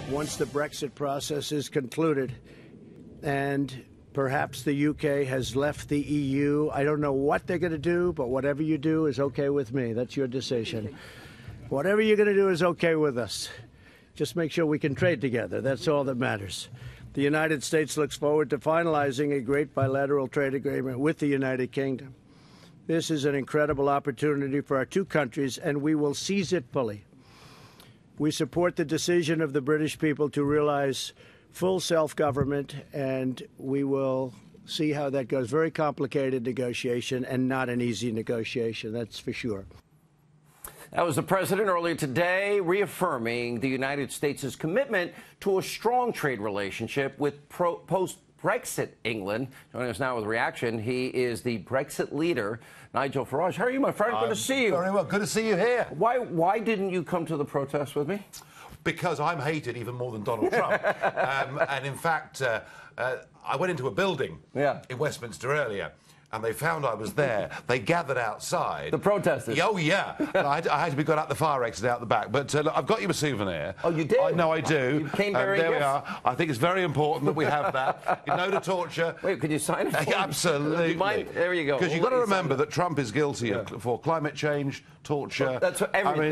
once the Brexit process is concluded and perhaps the UK has left the EU. I don't know what they're going to do, but whatever you do is okay with me. That's your decision. Whatever you're going to do is okay with us. Just make sure we can trade together. That's all that matters. The United States looks forward to finalizing a great bilateral trade agreement with the United Kingdom. This is an incredible opportunity for our two countries, and we will seize it fully. We support the decision of the British people to realize full self-government, and we will see how that goes. Very complicated negotiation and not an easy negotiation, that's for sure. That was the president earlier today reaffirming the United States' commitment to a strong trade relationship with post-Brexit England. Joining us now with a reaction, he is the Brexit leader, Nigel Farage. How are you, my friend? Good to see you. Very well. Good to see you here. Why didn't you come to the protest with me? Because I'm hated even more than Donald Trump. And in fact, I went into a building in Westminster earlier, and they found I was there. They gathered outside. The protesters? Oh, yeah. I had to be got out the fire exit out the back. But look, I've got you a souvenir. Oh, you did? No, I do. You came bearing there gifts? we are. I think it's very important that we have that. No to torture. Wait, could you sign it for me? Absolutely. You mind? There you go. Because you've got to remember that Trump is guilty for climate change, torture. Well, that's every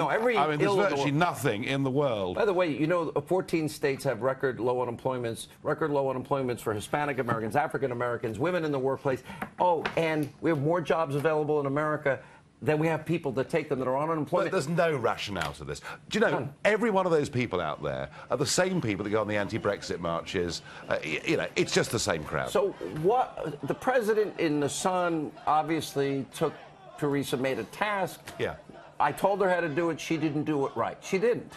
there's virtually nothing in the world. By the way, you know, 14 states have record low unemployments for Hispanic Americans, African Americans, women in the workplace. Oh, and we have more jobs available in America than we have people that take them that are on unemployment. But there's no rationale to this. Do you know, every one of those people out there are the same people that go on the anti-Brexit marches. You know, it's just the same crowd. So what the president in the Sun obviously took Theresa May to task. Yeah. I told her how to do it. She didn't do it right. She didn't.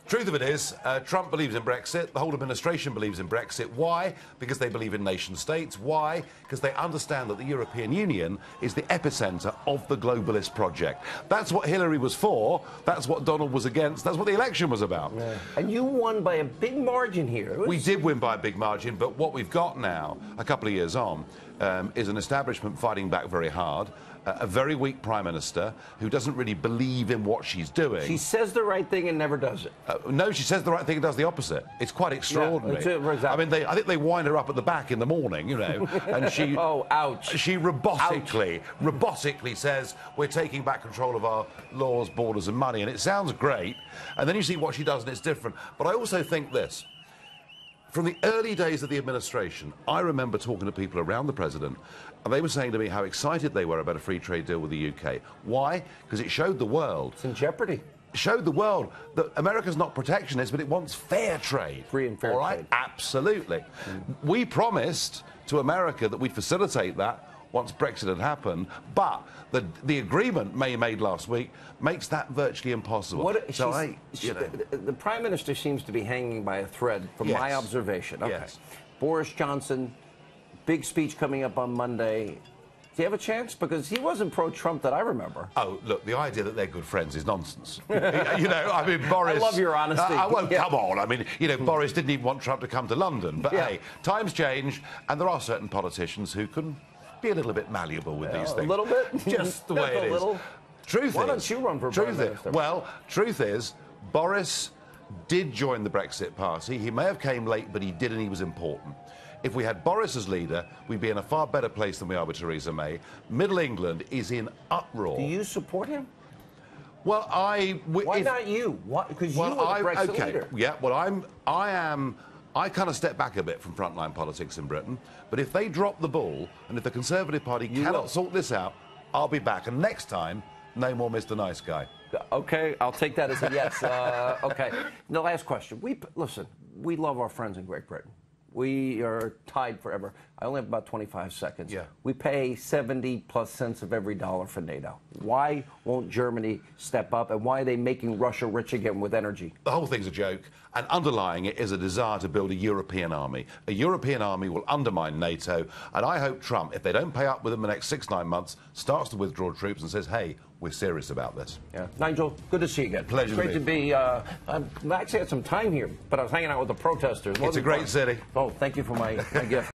Truth of it is, Trump believes in Brexit. The whole administration believes in Brexit. Why? Because they believe in nation states. Why? Because they understand that the European Union is the epicenter of the globalist project. That's what Hillary was for. That's what Donald was against. That's what the election was about. Yeah. And you won by a big margin here. We did win by a big margin, but what we've got now, a couple of years on, is an establishment fighting back very hard. A very weak Prime Minister who doesn't really believe in what she's doing. She says the right thing and never does it. No, she says the right thing and does the opposite. It's quite extraordinary. Yeah, exactly. I mean, I think they wind her up at the back in the morning, you know, and she... Oh, ouch. She robotically says, we're taking back control of our laws, borders and money, and it sounds great. And then you see what she does and it's different. But I also think this. From the early days of the administration, I remember talking to people around the president, and they were saying to me how excited they were about a free trade deal with the UK. Why? Because it showed the world... It's in jeopardy. It showed the world that America's not protectionist, but it wants fair trade. Free and fair all right? trade. Absolutely. We promised to America that we'd facilitate that once Brexit had happened, but the agreement May made last week makes that virtually impossible. The Prime Minister seems to be hanging by a thread, from my observation. Okay. Yes. Boris Johnson, big speech coming up on Monday. Do you have a chance? Because he wasn't pro-Trump that I remember. Oh, look, the idea that they're good friends is nonsense. You know, I mean, Boris... I love your honesty. Well, come on. I mean, you know, Boris didn't even want Trump to come to London. But, hey, times change, and there are certain politicians who can be a little bit malleable with these things. A little bit? Just the way it is. Little. Why don't you run for Prime Minister? Well, truth is, Boris did join the Brexit party. He may have came late, but he did, and he was important. If we had Boris as leader, we'd be in a far better place than we are with Theresa May. Middle England is in uproar. Do you support him? Well, Why not you? Because you were the Brexit leader. Yeah, well, I kind of step back a bit from frontline politics in Britain, but if they drop the ball, and if the Conservative Party cannot sort this out, I'll be back. And next time, no more Mr. Nice Guy. Okay, I'll take that as a yes. Okay. The last question. Listen, we love our friends in Great Britain. We are tied forever. I only have about 25 seconds. Yeah. We pay 70+ cents of every dollar for NATO. Why won't Germany step up, and why are they making Russia rich again with energy? The whole thing's a joke, and underlying it is a desire to build a European army. A European army will undermine NATO, and I hope Trump, if they don't pay up within the next 6-9 months, starts to withdraw troops and says, hey, we're serious about this. Yeah. Nigel, good to see you again. Pleasure Great to be. I actually had some time here, but I was hanging out with the protesters. It's a great city. Oh, thank you for my gift.